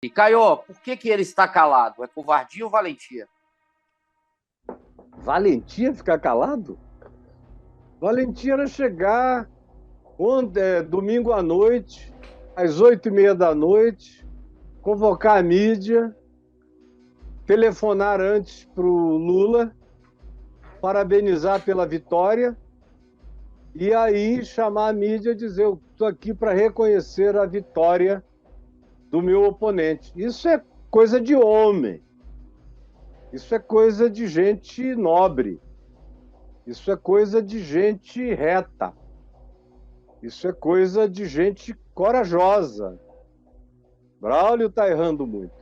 E, Caio, por que ele está calado? É covardia ou valentia? Valentia ficar calado? Valentia era chegar domingo à noite, às 8h30 da noite, convocar a mídia, telefonar antes para o Lula, parabenizar pela vitória, e aí chamar a mídia e dizer: eu estou aqui para reconhecer a vitória do meu oponente. Isso é coisa de homem. Isso é coisa de gente nobre. Isso é coisa de gente reta. Isso é coisa de gente corajosa. Braulio está errando muito.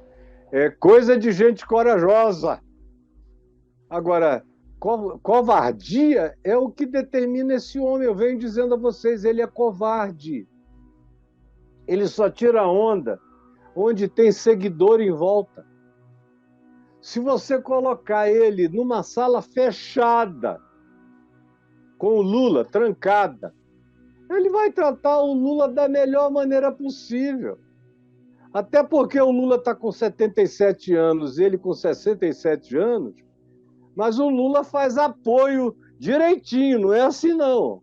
É coisa de gente corajosa. Agora, covardia é o que determina esse homem. Eu venho dizendo a vocês, ele é covarde. Ele só tira onda onde tem seguidor em volta. Se você colocar ele numa sala fechada, com o Lula trancada, ele vai tratar o Lula da melhor maneira possível. Até porque o Lula está com 77 anos, ele com 67 anos, mas o Lula faz apoio direitinho, não é assim não.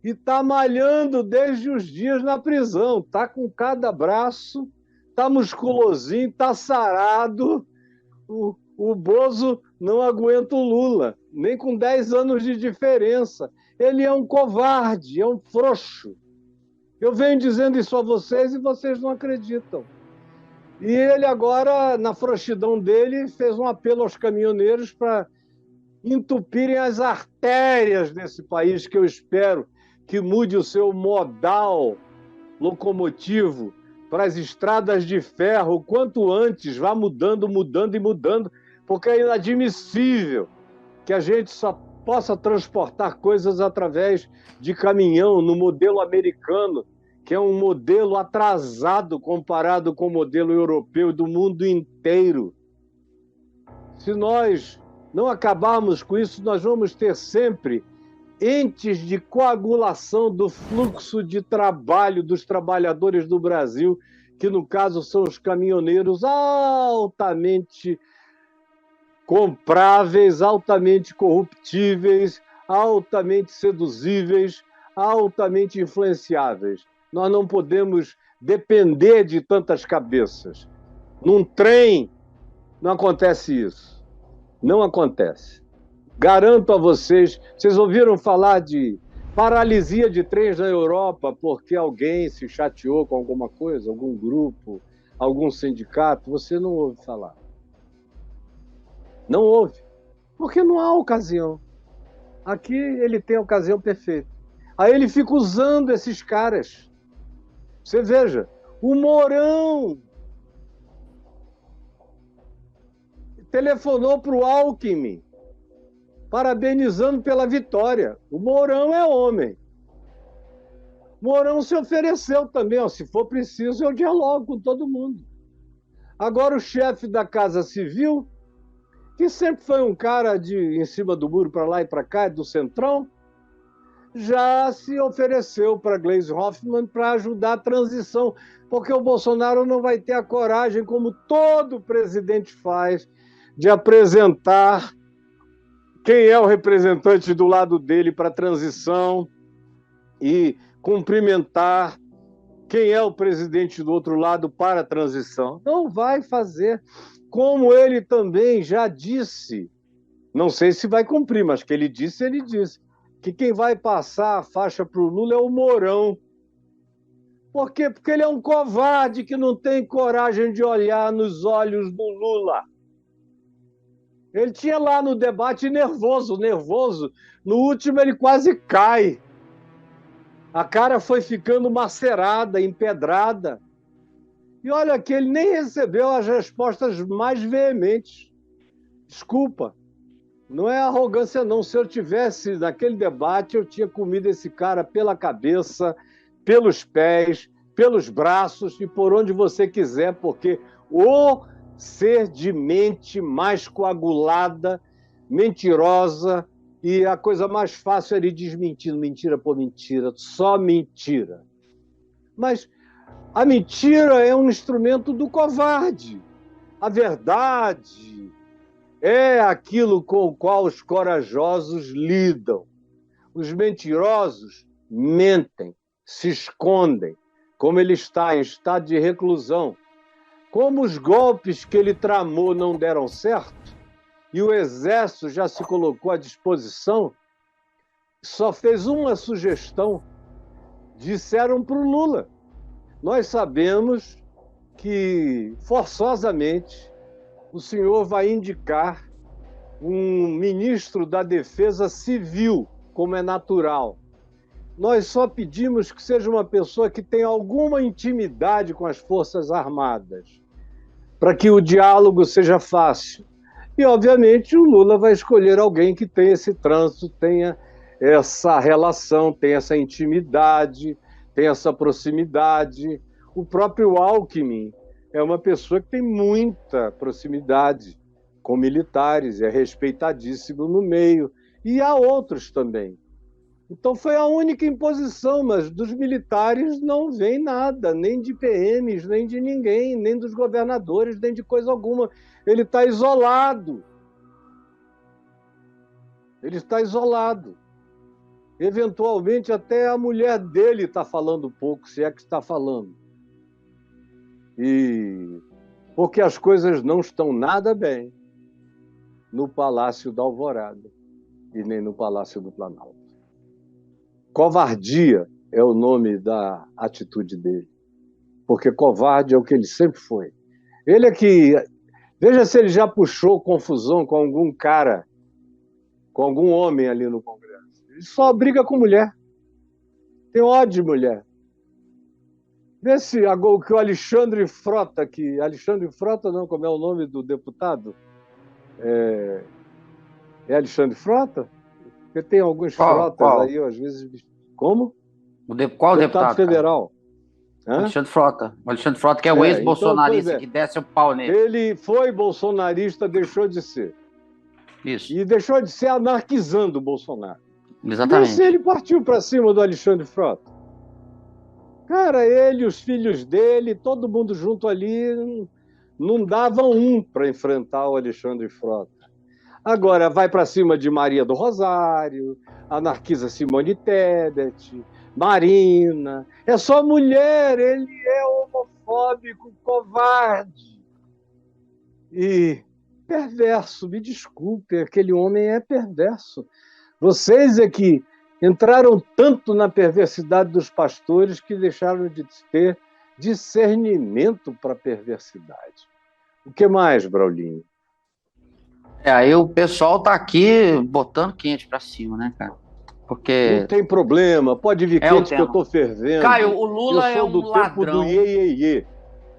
E está malhando desde os dias na prisão, está com cada braço, está musculosinho, está sarado. O Bozo não aguenta o Lula, nem com 10 anos de diferença. Ele é um covarde, é um frouxo. Eu venho dizendo isso a vocês e vocês não acreditam. E ele agora, na frouxidão dele, fez um apelo aos caminhoneiros para entupirem as artérias desse país, que eu espero que mude o seu modal locomotivo para as estradas de ferro o quanto antes, vá mudando, mudando e mudando, porque é inadmissível que a gente só possa transportar coisas através de caminhão no modelo americano, que é um modelo atrasado comparado com o modelo europeu do mundo inteiro. Se nós não acabarmos com isso, nós vamos ter sempre entes de coagulação do fluxo de trabalho dos trabalhadores do Brasil, que no caso são os caminhoneiros altamente compráveis, altamente corruptíveis, altamente seduzíveis, altamente influenciáveis. Nós não podemos depender de tantas cabeças. Num trem não acontece isso. Não acontece. Garanto a vocês, vocês ouviram falar de paralisia de trens na Europa porque alguém se chateou com alguma coisa, algum grupo, algum sindicato? Você não ouve falar. Não houve, porque não há ocasião. Aqui ele tem a ocasião perfeita. Aí ele fica usando esses caras. Você veja, o Mourão telefonou para o Alckmin, parabenizando pela vitória. O Mourão é homem. Mourão se ofereceu também, ó, se for preciso, eu dialogo com todo mundo. Agora o chefe da Casa Civil, que sempre foi um cara em cima do muro para lá e para cá, do Centrão, já se ofereceu para Gleisi Hoffmann para ajudar a transição, porque o Bolsonaro não vai ter a coragem, como todo presidente faz, de apresentar quem é o representante do lado dele para a transição e cumprimentar quem é o presidente do outro lado para a transição. Não vai fazer. Como ele também já disse, não sei se vai cumprir, mas que ele disse, que quem vai passar a faixa para o Lula é o Mourão. Por quê? Porque ele é um covarde que não tem coragem de olhar nos olhos do Lula. Ele tinha lá no debate nervoso. No último ele quase cai. A cara foi ficando macerada, empedrada. E olha que ele nem recebeu as respostas mais veementes. Desculpa, não é arrogância não. Se eu tivesse naquele debate, eu tinha comido esse cara pela cabeça, pelos pés, pelos braços e por onde você quiser, porque o ser de mente mais coagulada, mentirosa, e a coisa mais fácil era ir desmentindo mentira por mentira, só mentira. Mas A mentira é um instrumento do covarde. A verdade é aquilo com o qual os corajosos lidam. Os mentirosos mentem, se escondem, como ele está em estado de reclusão. Como os golpes que ele tramou não deram certo e o exército já se colocou à disposição, só fez uma sugestão. Disseram para o Lula: nós sabemos que, forçosamente, o senhor vai indicar um ministro da Defesa Civil, como é natural. Nós só pedimos que seja uma pessoa que tenha alguma intimidade com as Forças Armadas, para que o diálogo seja fácil. E, obviamente, o Lula vai escolher alguém que tenha esse trânsito, tenha essa relação, tenha essa intimidade, tenha essa proximidade. O próprio Alckmin é uma pessoa que tem muita proximidade com militares, é respeitadíssimo no meio. E há outros também. Então foi a única imposição, mas dos militares não vem nada, nem de PMs, nem de ninguém, nem dos governadores, nem de coisa alguma. Ele está isolado. Ele está isolado. Eventualmente até a mulher dele está falando pouco, se é que está falando. Porque as coisas não estão nada bem no Palácio da Alvorada e nem no Palácio do Planalto. Covardia é o nome da atitude dele, porque covarde é o que ele sempre foi. Ele é que... Veja se ele já puxou confusão com algum cara, com algum homem ali no Congresso. Ele só briga com mulher. Tem ódio de mulher. Vê se que o Alexandre Frota, Alexandre Frota não, como é o nome do deputado? É Alexandre Frota? Porque tem alguns Frotas aí, às vezes... Como? Qual deputado federal? Alexandre Frota. O Alexandre Frota, que é o ex-bolsonarista, que desce o pau nele. Ele foi bolsonarista, deixou de ser. Isso. E deixou de ser anarquizando o Bolsonaro. Exatamente. E ele partiu para cima do Alexandre Frota. Cara, ele, os filhos dele, todo mundo junto ali, não davam um para enfrentar o Alexandre Frota. Agora vai para cima de Maria do Rosário, anarquiza Simone Tebet, Marina. É só mulher, ele é homofóbico, covarde. E perverso, me desculpe, aquele homem é perverso. Vocês é que entraram tanto na perversidade dos pastores que deixaram de ter discernimento para a perversidade. O que mais, Braulinho? Aí o pessoal tá aqui botando quente pra cima, né, cara? Porque... Não tem problema, pode vir quente que eu tô fervendo. Caio, o Lula é um ladrão.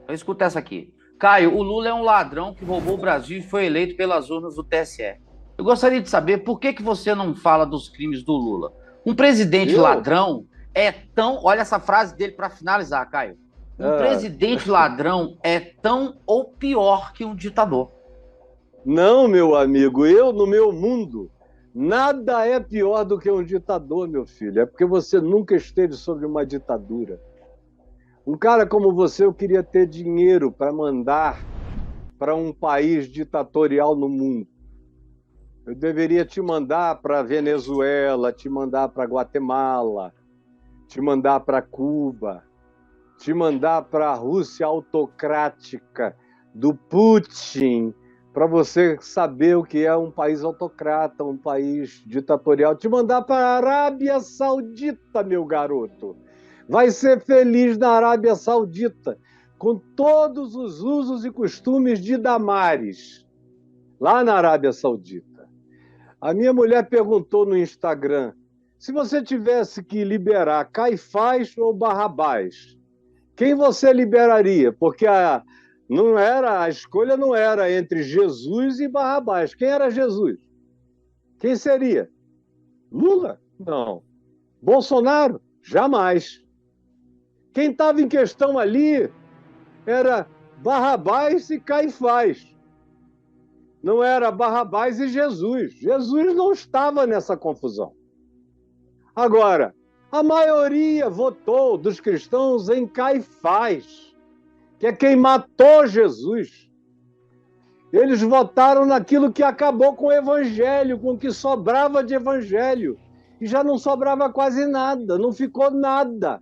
Escuta essa aqui. Caio, o Lula é um ladrão que roubou o Brasil e foi eleito pelas urnas do TSE. Eu gostaria de saber por que você não fala dos crimes do Lula. Um presidente ladrão é tão... Olha essa frase dele para finalizar, Caio. Um presidente ladrão é tão ou pior que um ditador. Não, meu amigo, no meu mundo, nada é pior do que um ditador, meu filho. É porque você nunca esteve sob uma ditadura. Um cara como você, eu queria ter dinheiro para mandar para um país ditatorial no mundo. Eu deveria te mandar para Venezuela, te mandar para Guatemala, te mandar para Cuba, te mandar para a Rússia autocrática do Putin, para você saber o que é um país autocrata, um país ditatorial. Te mandar para a Arábia Saudita, meu garoto. Vai ser feliz na Arábia Saudita, com todos os usos e costumes de Damares, lá na Arábia Saudita. A minha mulher perguntou no Instagram, se você tivesse que liberar Caifás ou Barrabás, quem você liberaria? Porque a escolha não era entre Jesus e Barrabás. Quem era Jesus? Quem seria? Lula? Não. Bolsonaro? Jamais. Quem estava em questão ali era Barrabás e Caifás. Não era Barrabás e Jesus. Jesus não estava nessa confusão. Agora, A maioria votou dos cristãos em Caifás, que é quem matou Jesus. Eles votaram naquilo que acabou com o evangelho, com o que sobrava de evangelho. E já não sobrava quase nada, não ficou nada.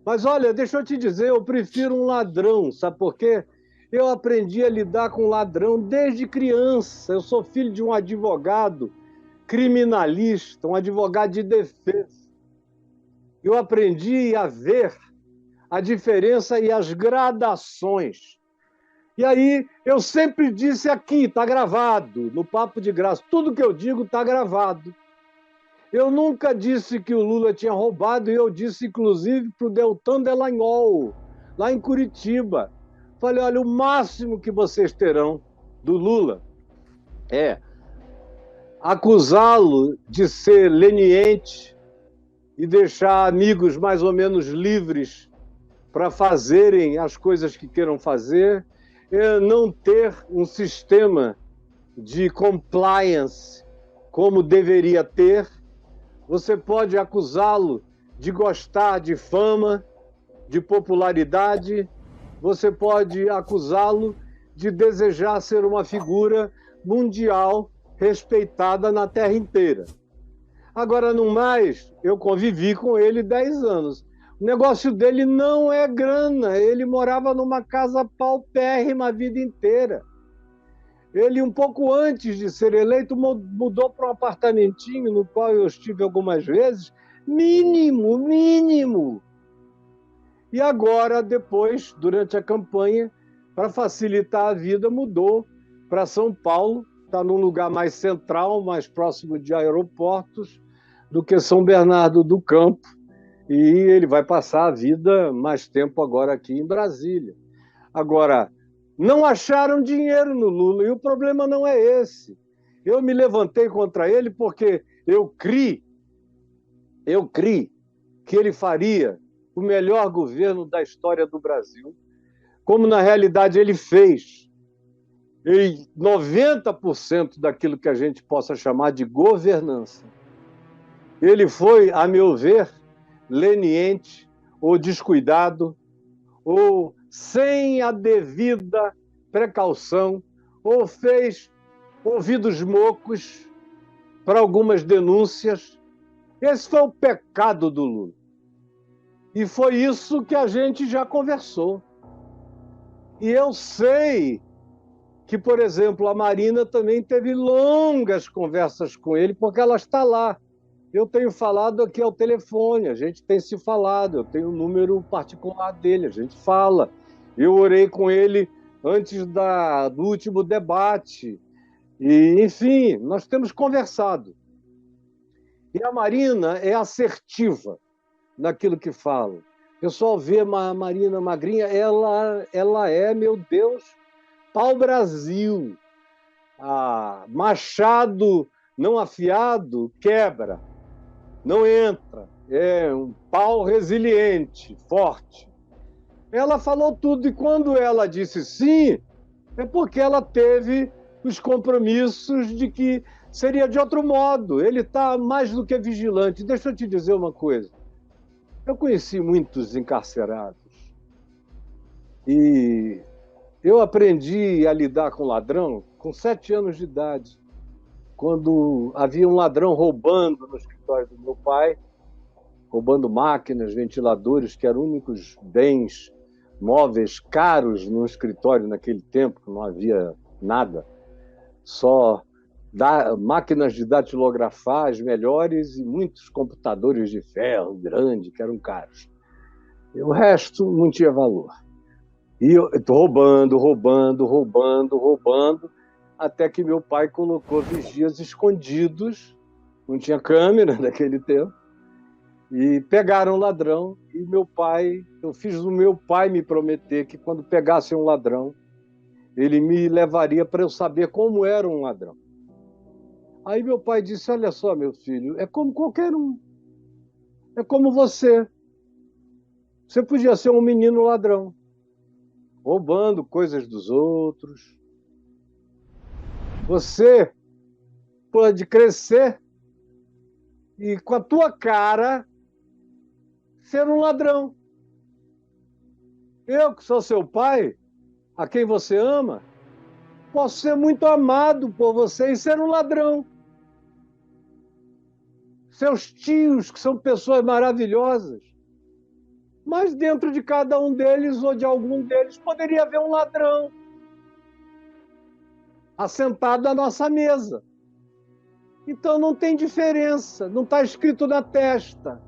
Mas olha, deixa eu te dizer, eu prefiro um ladrão, sabe por quê? Eu aprendi a lidar com ladrão desde criança. Eu sou filho de um advogado criminalista, um advogado de defesa. Eu aprendi a ver a diferença e as gradações. E aí, eu sempre disse aqui, está gravado, no Papo de Graça, tudo que eu digo está gravado. Eu nunca disse que o Lula tinha roubado, e eu disse, inclusive, para o Deltan Delagnol, lá em Curitiba. Falei, olha, o máximo que vocês terão do Lula é acusá-lo de ser leniente e deixar amigos mais ou menos livres para fazerem as coisas que queiram fazer, não ter um sistema de compliance como deveria ter. Você pode acusá-lo de gostar de fama, de popularidade, você pode acusá-lo de desejar ser uma figura mundial respeitada na terra inteira. Agora, no mais, eu convivi com ele 10 anos. O negócio dele não é grana, ele morava numa casa paupérrima a vida inteira. Ele, um pouco antes de ser eleito, mudou para um apartamentinho no qual eu estive algumas vezes, mínimo. E agora, depois, durante a campanha, para facilitar a vida, mudou para São Paulo, está num lugar mais central, mais próximo de aeroportos, do que São Bernardo do Campo, e ele vai passar a vida mais tempo agora aqui em Brasília. Agora, não acharam dinheiro no Lula, e o problema não é esse. Eu me levantei contra ele porque eu criei que ele faria o melhor governo da história do Brasil, como na realidade ele fez. E 90% daquilo que a gente possa chamar de governança. Ele foi, a meu ver, leniente ou descuidado, ou sem a devida precaução, ou fez ouvidos mocos para algumas denúncias. Esse foi o pecado do Lula. E foi isso que a gente já conversou. E eu sei que, por exemplo, a Marina também teve longas conversas com ele, porque ela está lá. Eu tenho falado aqui ao telefone, a gente tem se falado, eu tenho o número particular dele, a gente fala. Eu orei com ele antes do último debate. E, enfim, nós temos conversado. E a Marina é assertiva naquilo que fala. O pessoal vê a Marina magrinha, ela é, meu Deus, pau-brasil. Machado não afiado quebra, não entra. É um pau resiliente, forte. Ela falou tudo, e quando ela disse sim, é porque ela teve os compromissos de que seria de outro modo. Ele está mais do que vigilante. Deixa eu te dizer uma coisa. Eu conheci muitos encarcerados e eu aprendi a lidar com ladrão com 7 anos de idade, quando havia um ladrão roubando no escritório do meu pai, roubando máquinas, ventiladores, que eram únicos bens móveis caros no escritório naquele tempo, não havia nada, só máquinas de datilografar as melhores e muitos computadores de ferro grande, que eram caros. E o resto não tinha valor. E eu roubando, até que meu pai colocou vigias escondidos, não tinha câmera naquele tempo, e pegaram o ladrão. E eu fiz o meu pai me prometer que quando pegasse um ladrão, ele me levaria para eu saber como era um ladrão. Aí meu pai disse, olha só, meu filho, é como qualquer um. É como você. Você podia ser um menino ladrão, roubando coisas dos outros. Você pode crescer e com a tua cara ser um ladrão. Eu, que sou seu pai, a quem você ama, posso ser muito amado por você e ser um ladrão. Seus tios, que são pessoas maravilhosas, mas dentro de cada um deles ou de algum deles poderia haver um ladrão assentado à nossa mesa. Então não tem diferença, não está escrito na testa.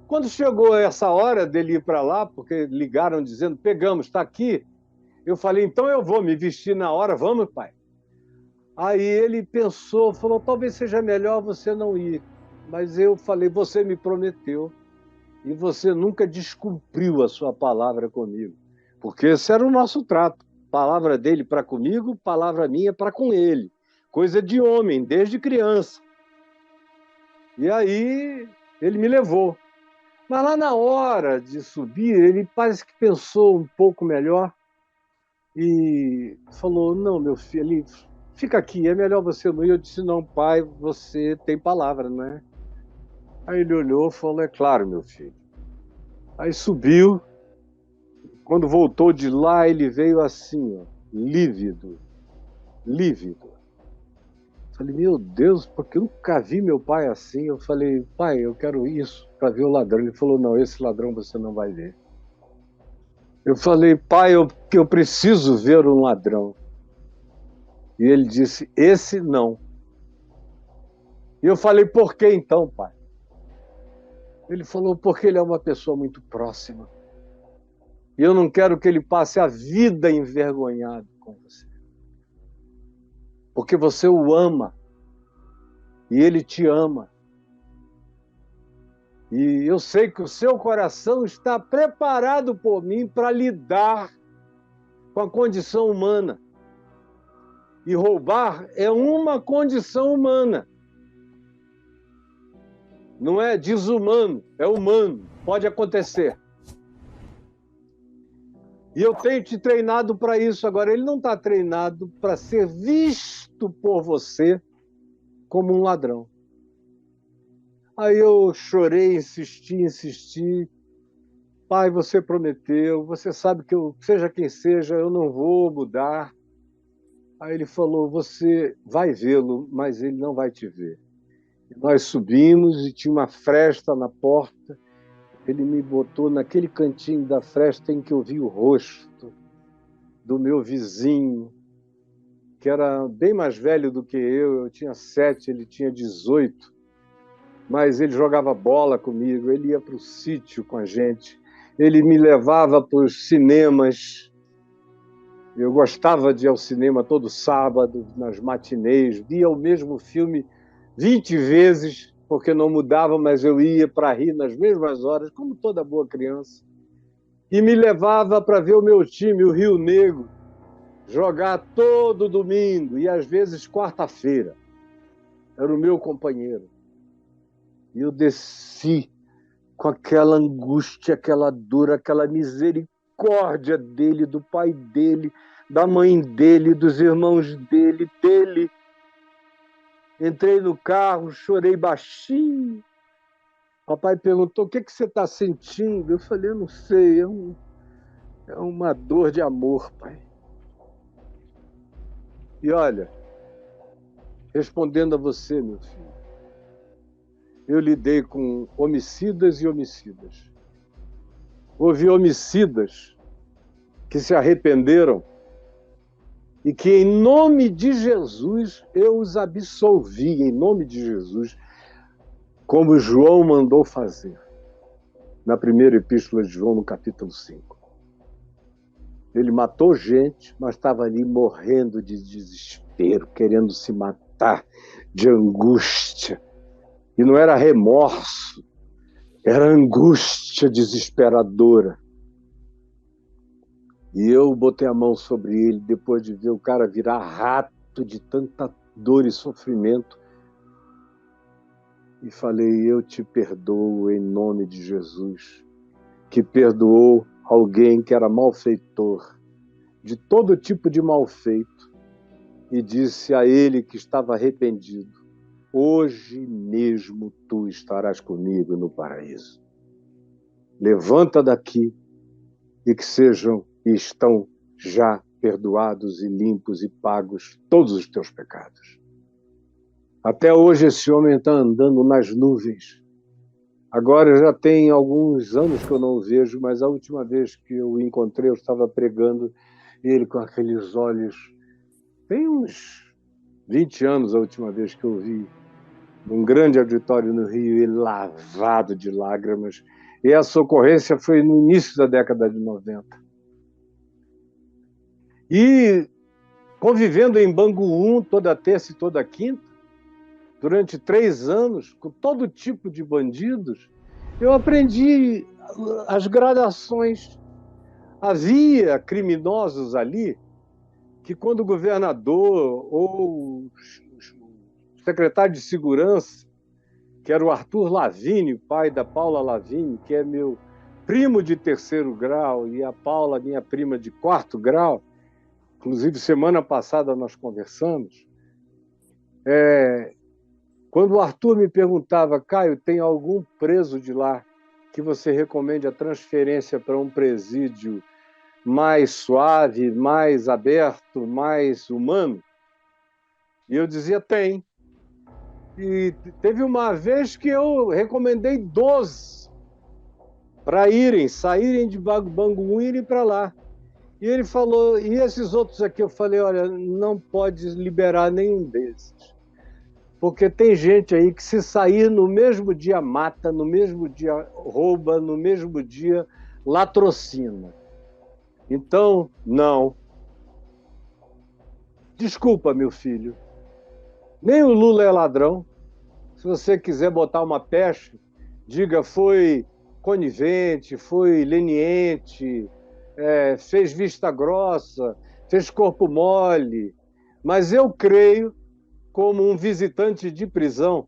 Quando chegou essa hora dele ir para lá, porque ligaram dizendo, pegamos, está aqui, eu falei, então eu vou me vestir na hora, vamos, pai. Aí ele pensou, falou, talvez seja melhor você não ir. Mas eu falei, você me prometeu e você nunca descumpriu a sua palavra comigo. Porque esse era o nosso trato. Palavra dele para comigo, palavra minha para com ele. Coisa de homem, desde criança. E aí ele me levou. Mas lá na hora de subir, ele parece que pensou um pouco melhor e falou, não, meu filho, fica aqui, é melhor você não ir. Eu disse, não, pai, você tem palavra, não é? Aí ele olhou e falou, é claro, meu filho. Aí subiu, quando voltou de lá, ele veio assim, ó, lívido, lívido. Falei, meu Deus, porque eu nunca vi meu pai assim. Eu falei, pai, eu quero isso para ver o ladrão. Ele falou, não, esse ladrão você não vai ver. Eu falei, pai, eu preciso ver um ladrão. E ele disse, esse não. E eu falei, por que então, pai? Ele falou, porque ele é uma pessoa muito próxima. E eu não quero que ele passe a vida envergonhado com você. Porque você o ama. E ele te ama. E eu sei que o seu coração está preparado por mim para lidar com a condição humana. E roubar é uma condição humana. Não é desumano, é humano. Pode acontecer. E eu tenho te treinado para isso. Agora, ele não está treinado para ser visto por você como um ladrão. Aí eu chorei, insisti. Pai, você prometeu, você sabe que eu, seja quem seja, eu não vou mudar. Aí ele falou, você vai vê-lo, mas ele não vai te ver. E nós subimos e tinha uma fresta na porta. Ele me botou naquele cantinho da fresta em que eu vi o rosto do meu vizinho, que era bem mais velho do que eu tinha 7, ele tinha 18, mas ele jogava bola comigo, ele ia para o sítio com a gente, ele me levava para os cinemas, eu gostava de ir ao cinema todo sábado, nas matinês, via o mesmo filme 20 vezes, porque não mudava, mas eu ia para rir nas mesmas horas, como toda boa criança. E me levava para ver o meu time, o Rio Negro, jogar todo domingo e às vezes quarta-feira. Era o meu companheiro. E eu desci com aquela angústia, aquela dor, aquela misericórdia dele, do pai dele, da mãe dele, dos irmãos dele. Entrei no carro, chorei baixinho. Papai perguntou, o que você está sentindo? Eu falei, eu não sei, é uma dor de amor, pai. E olha, respondendo a você, meu filho, eu lidei com homicidas e homicidas. Houve homicidas que se arrependeram e que, em nome de Jesus, eu os absolvi, em nome de Jesus, como João mandou fazer, na primeira epístola de João, no capítulo 5. Ele matou gente, mas estava ali morrendo de desespero, querendo se matar, de angústia. E não era remorso, era angústia desesperadora. E eu botei a mão sobre ele, depois de ver o cara virar rato de tanta dor e sofrimento, e falei, eu te perdoo em nome de Jesus, que perdoou alguém que era malfeitor, de todo tipo de malfeito, e disse a ele que estava arrependido, hoje mesmo tu estarás comigo no paraíso. Levanta daqui e que sejam e estão já perdoados e limpos e pagos todos os teus pecados. Até hoje esse homem está andando nas nuvens. Agora já tem alguns anos que eu não o vejo, mas a última vez que eu o encontrei, eu estava pregando, e ele com aqueles olhos... Tem uns 20 anos a última vez que eu vi, num grande auditório no Rio, ele lavado de lágrimas. E essa ocorrência foi no início da década de 90. E convivendo em Bangu 1 toda terça e toda quinta, durante 3 anos, com todo tipo de bandidos, eu aprendi as gradações. Havia criminosos ali que, quando o governador ou o secretário de segurança, que era o Arthur Lavigne, pai da Paula Lavigne, que é meu primo de 3º grau, e a Paula, minha prima de 4º grau, inclusive semana passada nós conversamos, quando o Arthur me perguntava, Caio, tem algum preso de lá que você recomende a transferência para um presídio mais suave, mais aberto, mais humano? E eu dizia, tem. E teve uma vez que eu recomendei 12 para saírem de Bangu e irem para lá. E ele falou, e esses outros aqui? Eu falei, olha, não pode liberar nenhum desses. Porque tem gente aí que, se sair no mesmo dia, mata, no mesmo dia rouba, no mesmo dia latrocina. Então, não. Desculpa, meu filho. Nem o Lula é ladrão. Se você quiser botar uma pecha, diga foi conivente, foi leniente, fez vista grossa, fez corpo mole. Mas eu creio, como um visitante de prisão,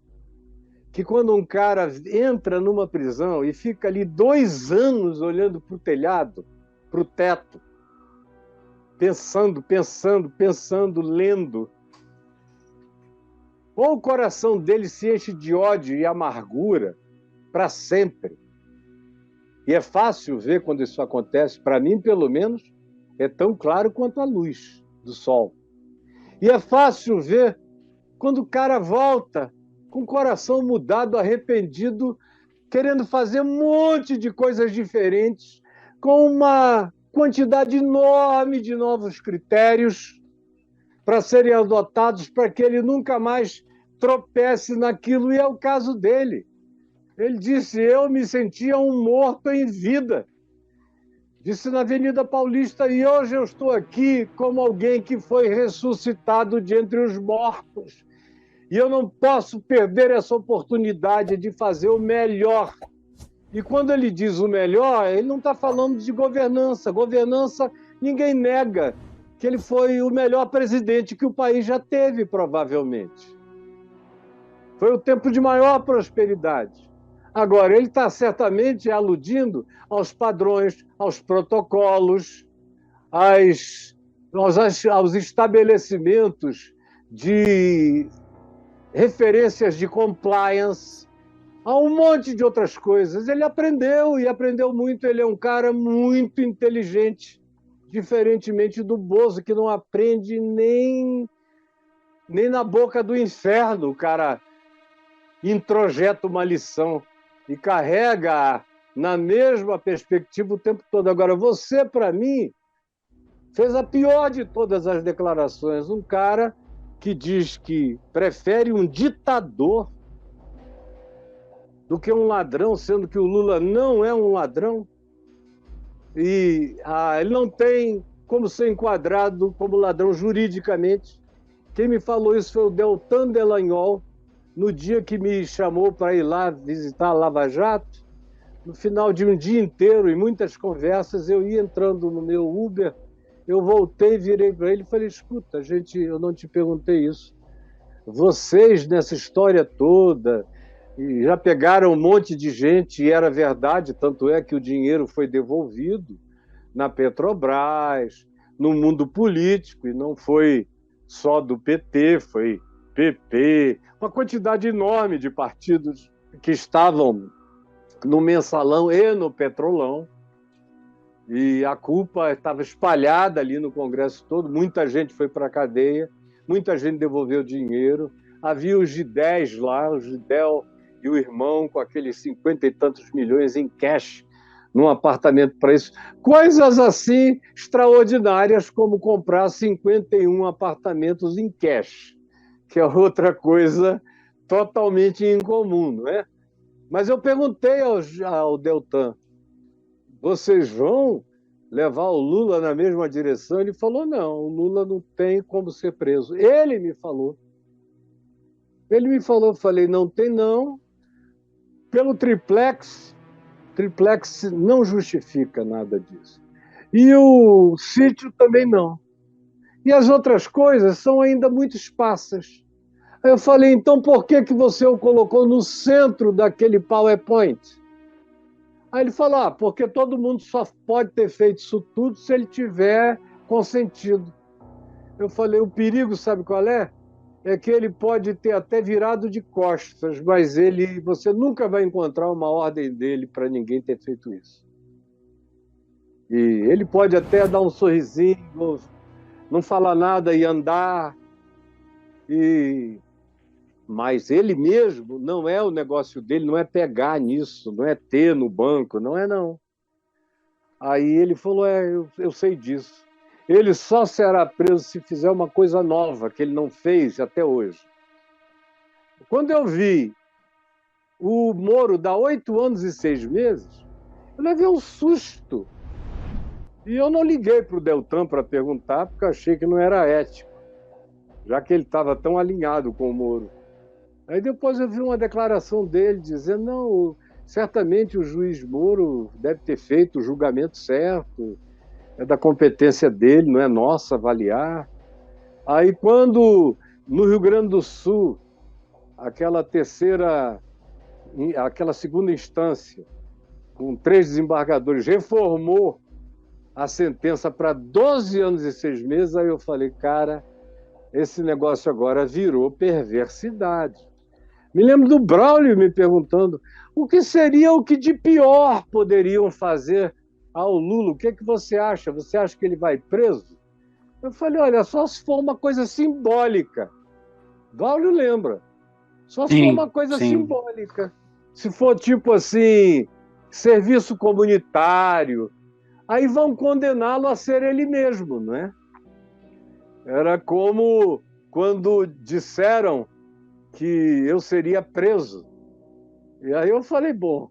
que quando um cara entra numa prisão e fica ali 2 anos olhando para o telhado, para o teto, pensando, lendo, ou o coração dele se enche de ódio e amargura para sempre. E é fácil ver quando isso acontece, para mim, pelo menos, é tão claro quanto a luz do sol. E é fácil ver quando o cara volta com o coração mudado, arrependido, querendo fazer um monte de coisas diferentes, com uma quantidade enorme de novos critérios para serem adotados para que ele nunca mais tropece naquilo, e é o caso dele. Ele disse, eu me sentia um morto em vida. Disse na Avenida Paulista, e hoje eu estou aqui como alguém que foi ressuscitado de entre os mortos. E eu não posso perder essa oportunidade de fazer o melhor. E quando ele diz o melhor, ele não está falando de governança. Governança, ninguém nega que ele foi o melhor presidente que o país já teve, provavelmente. Foi o tempo de maior prosperidade. Agora, ele está certamente aludindo aos padrões, aos protocolos, aos estabelecimentos de referências de compliance, a um monte de outras coisas. Ele aprendeu, e aprendeu muito. Ele é um cara muito inteligente, diferentemente do Bozo, que não aprende nem na boca do inferno. O cara introjeta uma lição e carrega na mesma perspectiva o tempo todo. Agora, você, para mim, fez a pior de todas as declarações. Um cara que diz que prefere um ditador do que um ladrão, sendo que o Lula não é um ladrão. E ele não tem como ser enquadrado como ladrão juridicamente. Quem me falou isso foi o Deltan Delagnol, no dia que me chamou para ir lá visitar a Lava Jato. No final de um dia inteiro e muitas conversas, eu ia entrando no meu Uber, eu voltei, virei para ele e falei, escuta, gente, eu não te perguntei isso. Vocês, nessa história toda, já pegaram um monte de gente, e era verdade, tanto é que o dinheiro foi devolvido na Petrobras, no mundo político, e não foi só do PT, foi PP, uma quantidade enorme de partidos que estavam no Mensalão e no Petrolão, e a culpa estava espalhada ali no Congresso todo, muita gente foi para a cadeia, muita gente devolveu dinheiro, havia os G10 lá, o Gidel e o irmão com aqueles 50 e tantos milhões em cash num apartamento para isso. Coisas assim extraordinárias como comprar 51 apartamentos em cash, que é outra coisa totalmente incomum, não é? Mas eu perguntei ao Deltan, vocês vão levar o Lula na mesma direção? Ele falou, não, o Lula não tem como ser preso. Ele me falou, eu falei, não tem não, pelo triplex não justifica nada disso. E o sítio também não. E as outras coisas são ainda muito esparsas. Aí eu falei, então por que você o colocou no centro daquele PowerPoint? Aí ele falou, porque todo mundo só pode ter feito isso tudo se ele tiver consentido. Eu falei, o perigo, sabe qual é? É que ele pode ter até virado de costas, mas você nunca vai encontrar uma ordem dele para ninguém ter feito isso. E ele pode até dar um sorrisinho, não falar nada e andar, mas ele mesmo não é o negócio dele, não é pegar nisso, não é ter no banco, não é não. Aí ele falou, eu sei disso. Ele só será preso se fizer uma coisa nova, que ele não fez até hoje. Quando eu vi o Moro dar 8 anos e 6 meses, eu levei um susto. E eu não liguei para o Deltan para perguntar, porque eu achei que não era ético, já que ele estava tão alinhado com o Moro. Aí depois eu vi uma declaração dele dizendo, não, certamente o juiz Moro deve ter feito o julgamento certo, é da competência dele, não é nossa avaliar. Aí quando, no Rio Grande do Sul, aquela segunda instância, com 3 desembargadores, reformou a sentença para 12 anos e 6 meses, aí eu falei, cara, esse negócio agora virou perversidade. Me lembro do Braulio me perguntando o que seria o que de pior poderiam fazer ao Lula. O que você acha? Você acha que ele vai preso? Eu falei, olha, só se for uma coisa simbólica. Braulio lembra. Só se for uma coisa simbólica. Se for tipo assim, serviço comunitário, aí vão condená-lo a ser ele mesmo, não é? Era como quando disseram que eu seria preso. E aí eu falei, bom,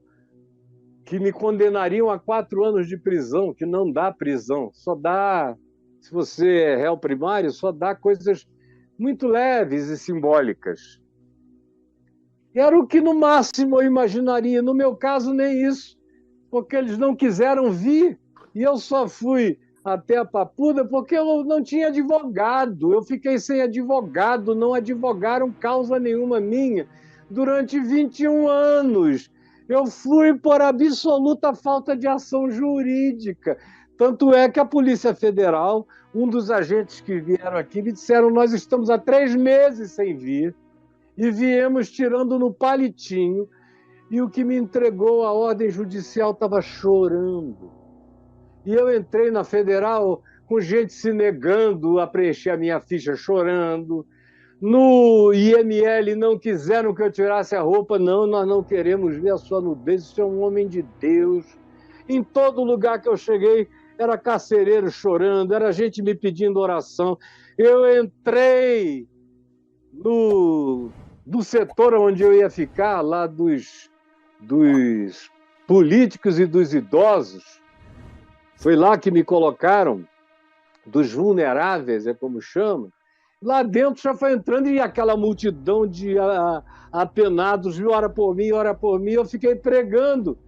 que me condenariam a 4 anos de prisão, que não dá prisão, só dá, se você é réu primário, só dá coisas muito leves e simbólicas. E era o que no máximo eu imaginaria. No meu caso, nem isso, porque eles não quiseram vir, e eu só fui até a Papuda porque eu não tinha advogado, eu fiquei sem advogado, não advogaram causa nenhuma minha durante 21 anos. Eu fui por absoluta falta de ação jurídica. Tanto é que a Polícia Federal, um dos agentes que vieram aqui, me disseram, nós estamos há 3 meses sem vir, e viemos tirando no palitinho, e o que me entregou a ordem judicial estava chorando. E eu entrei na Federal com gente se negando a preencher a minha ficha, chorando. No IML não quiseram que eu tirasse a roupa. Não, nós não queremos ver a sua nudez, você é um homem de Deus. Em todo lugar que eu cheguei, era carcereiro chorando, era gente me pedindo oração. Eu entrei no setor onde eu ia ficar, lá dos políticos e dos idosos. Foi lá que me colocaram, dos vulneráveis, é como chama. Lá dentro já foi entrando e aquela multidão de apenados, ora por mim, ora por mim. Eu fiquei pregando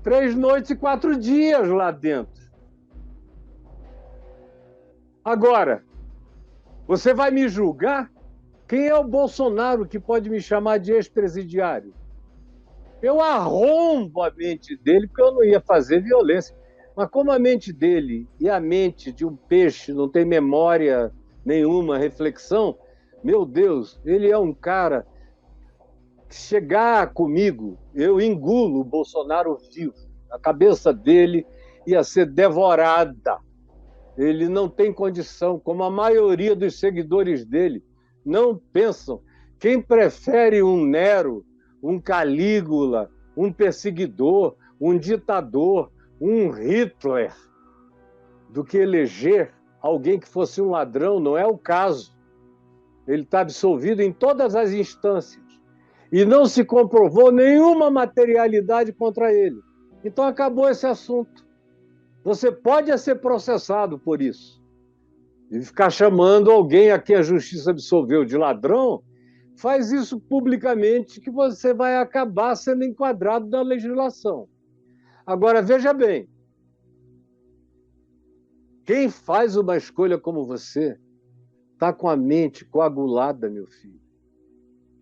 3 noites e 4 dias lá dentro. Agora, você vai me julgar? Quem é o Bolsonaro que pode me chamar de ex-presidiário? Eu arrombo a mente dele, porque eu não ia fazer violência. Mas como a mente dele e a mente de um peixe não tem memória nenhuma, reflexão, Meu Deus, ele é um cara que chegar comigo, eu engulo o Bolsonaro vivo. A cabeça dele ia ser devorada. Ele não tem condição, como a maioria dos seguidores dele não pensam. Quem prefere um Nero, um Calígula, um perseguidor, um ditador, um Hitler, do que eleger alguém que fosse um ladrão, não é o caso. Ele está absolvido em todas as instâncias. E não se comprovou nenhuma materialidade contra ele. Então acabou esse assunto. Você pode ser processado por isso. E ficar chamando alguém a quem a justiça absolveu de ladrão, faz isso publicamente que você vai acabar sendo enquadrado na legislação. Agora, veja bem, quem faz uma escolha como você está com a mente coagulada, meu filho.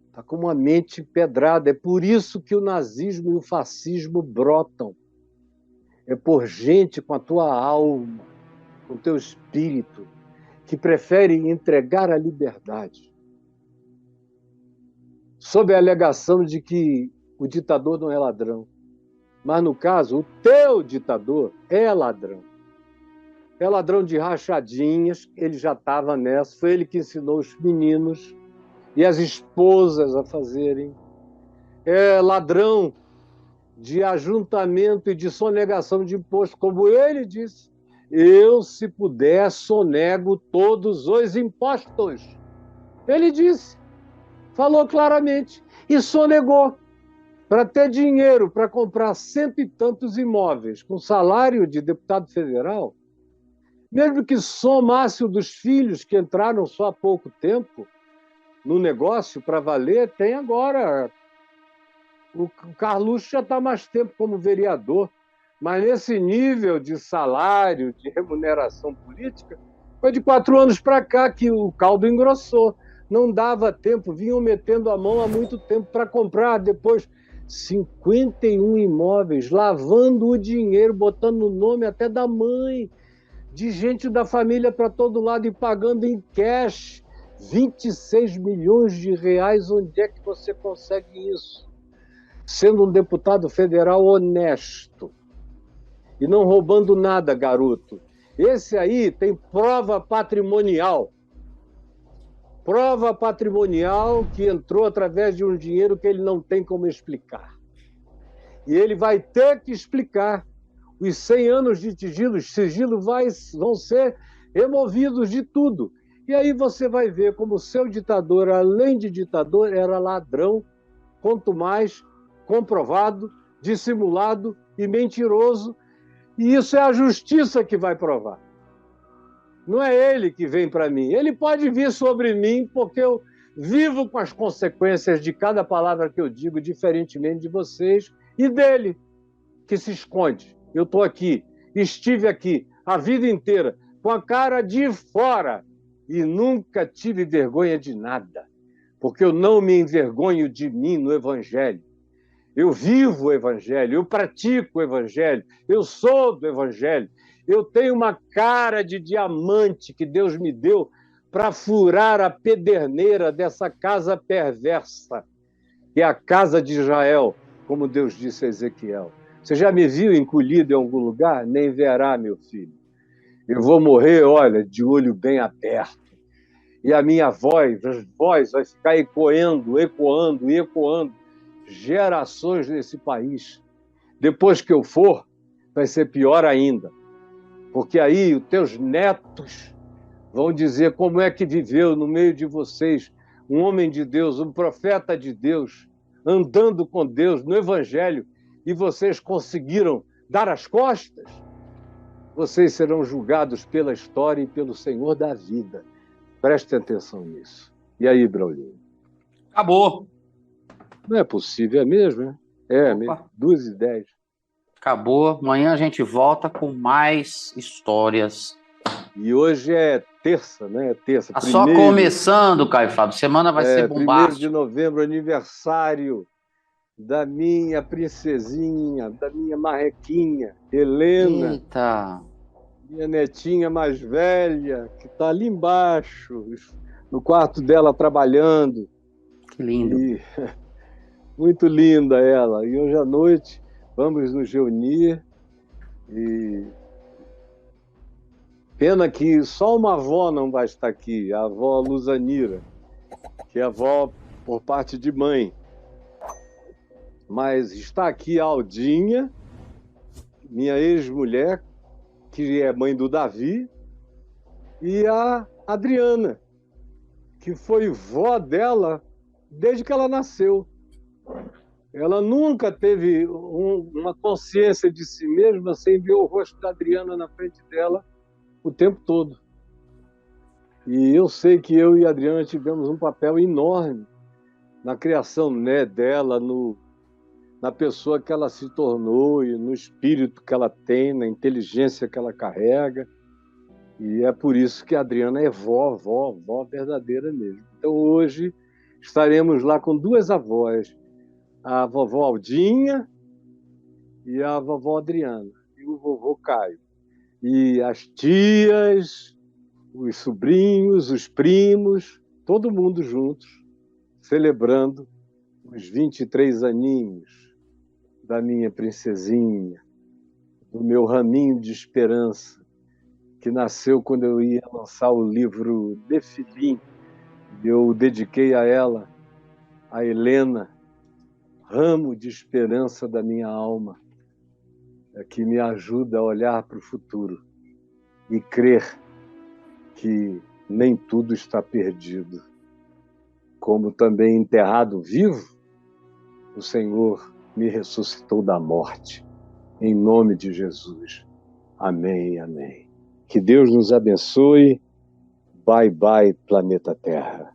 Está com uma mente pedrada. É por isso que o nazismo e o fascismo brotam. É por gente com a tua alma, com o teu espírito, que prefere entregar a liberdade, sob a alegação de que o ditador não é ladrão. Mas, no caso, o teu ditador é ladrão. É ladrão de rachadinhas, ele já estava nessa, foi ele que ensinou os meninos e as esposas a fazerem. É ladrão de ajuntamento e de sonegação de imposto, como ele disse. Eu, se puder, sonego todos os impostos. Ele disse, falou claramente, e sonegou. Para ter dinheiro para comprar 100 e tantos imóveis com salário de deputado federal, mesmo que somasse o dos filhos que entraram só há pouco tempo no negócio para valer, tem agora. O Carluxo já está mais tempo como vereador, mas nesse nível de salário, de remuneração política, foi de 4 anos para cá que o caldo engrossou. Não dava tempo, vinham metendo a mão há muito tempo para comprar depois 51 imóveis, lavando o dinheiro, botando o nome até da mãe, de gente da família para todo lado e pagando em cash 26 milhões de reais. Onde é que você consegue isso? Sendo um deputado federal honesto e não roubando nada, garoto. Esse aí tem prova patrimonial. Prova patrimonial que entrou através de um dinheiro que ele não tem como explicar. E ele vai ter que explicar. Os 100 anos de sigilo vão ser removidos de tudo. E aí você vai ver como o seu ditador, além de ditador, era ladrão, quanto mais comprovado, dissimulado e mentiroso. E isso é a justiça que vai provar. Não é ele que vem para mim. Ele pode vir sobre mim porque eu vivo com as consequências de cada palavra que eu digo, diferentemente de vocês e dele, que se esconde. Eu estou aqui, estive aqui a vida inteira, com a cara de fora, e nunca tive vergonha de nada, porque eu não me envergonho de mim no Evangelho. Eu vivo o Evangelho, eu pratico o Evangelho, eu sou do Evangelho. Eu tenho uma cara de diamante que Deus me deu para furar a pederneira dessa casa perversa, que é a casa de Israel, como Deus disse a Ezequiel. Você já me viu encolhido em algum lugar? Nem verá, meu filho. Eu vou morrer, olha, de olho bem aberto. E a minha voz vai ficar ecoando, gerações nesse país. Depois que eu for, vai ser pior ainda. Porque aí os teus netos vão dizer como é que viveu no meio de vocês um homem de Deus, um profeta de Deus, andando com Deus no Evangelho, e vocês conseguiram dar as costas. Vocês serão julgados pela história e pelo Senhor da vida. Prestem atenção nisso. E aí, Braulio? Acabou. Não é possível, é mesmo, né? É mesmo. 2h10. Acabou. Amanhã a gente volta com mais histórias. E hoje é terça, né? É terça. Tá só começando, Caio Fábio. Semana vai ser bombástica. 1º de novembro, aniversário da minha princesinha, da minha marrequinha, Helena. Eita! Minha netinha mais velha, que está ali embaixo, no quarto dela trabalhando. Que lindo. E muito linda ela. E hoje à noite vamos nos reunir. E pena que só uma avó não vai estar aqui, a avó Luzanira, que é avó por parte de mãe. Mas está aqui a Aldinha, minha ex-mulher, que é mãe do Davi, e a Adriana, que foi vó dela desde que ela nasceu. Ela nunca teve uma consciência de si mesma sem ver o rosto da Adriana na frente dela o tempo todo. E eu sei que eu e a Adriana tivemos um papel enorme na criação, né, dela, na pessoa que ela se tornou e no espírito que ela tem, na inteligência que ela carrega. E é por isso que a Adriana é vó verdadeira mesmo. Então hoje estaremos lá com duas avós, a vovó Aldinha e a vovó Adriana, e o vovô Caio. E as tias, os sobrinhos, os primos, todo mundo juntos, celebrando os 23 aninhos da minha princesinha, do meu raminho de esperança, que nasceu quando eu ia lançar o livro Nefilim. Eu dediquei a ela, a Helena, ramo de esperança da minha alma, que me ajuda a olhar para o futuro e crer que nem tudo está perdido. Como também enterrado vivo, o Senhor me ressuscitou da morte. Em nome de Jesus. Amém, amém. Que Deus nos abençoe. Bye, bye, planeta Terra.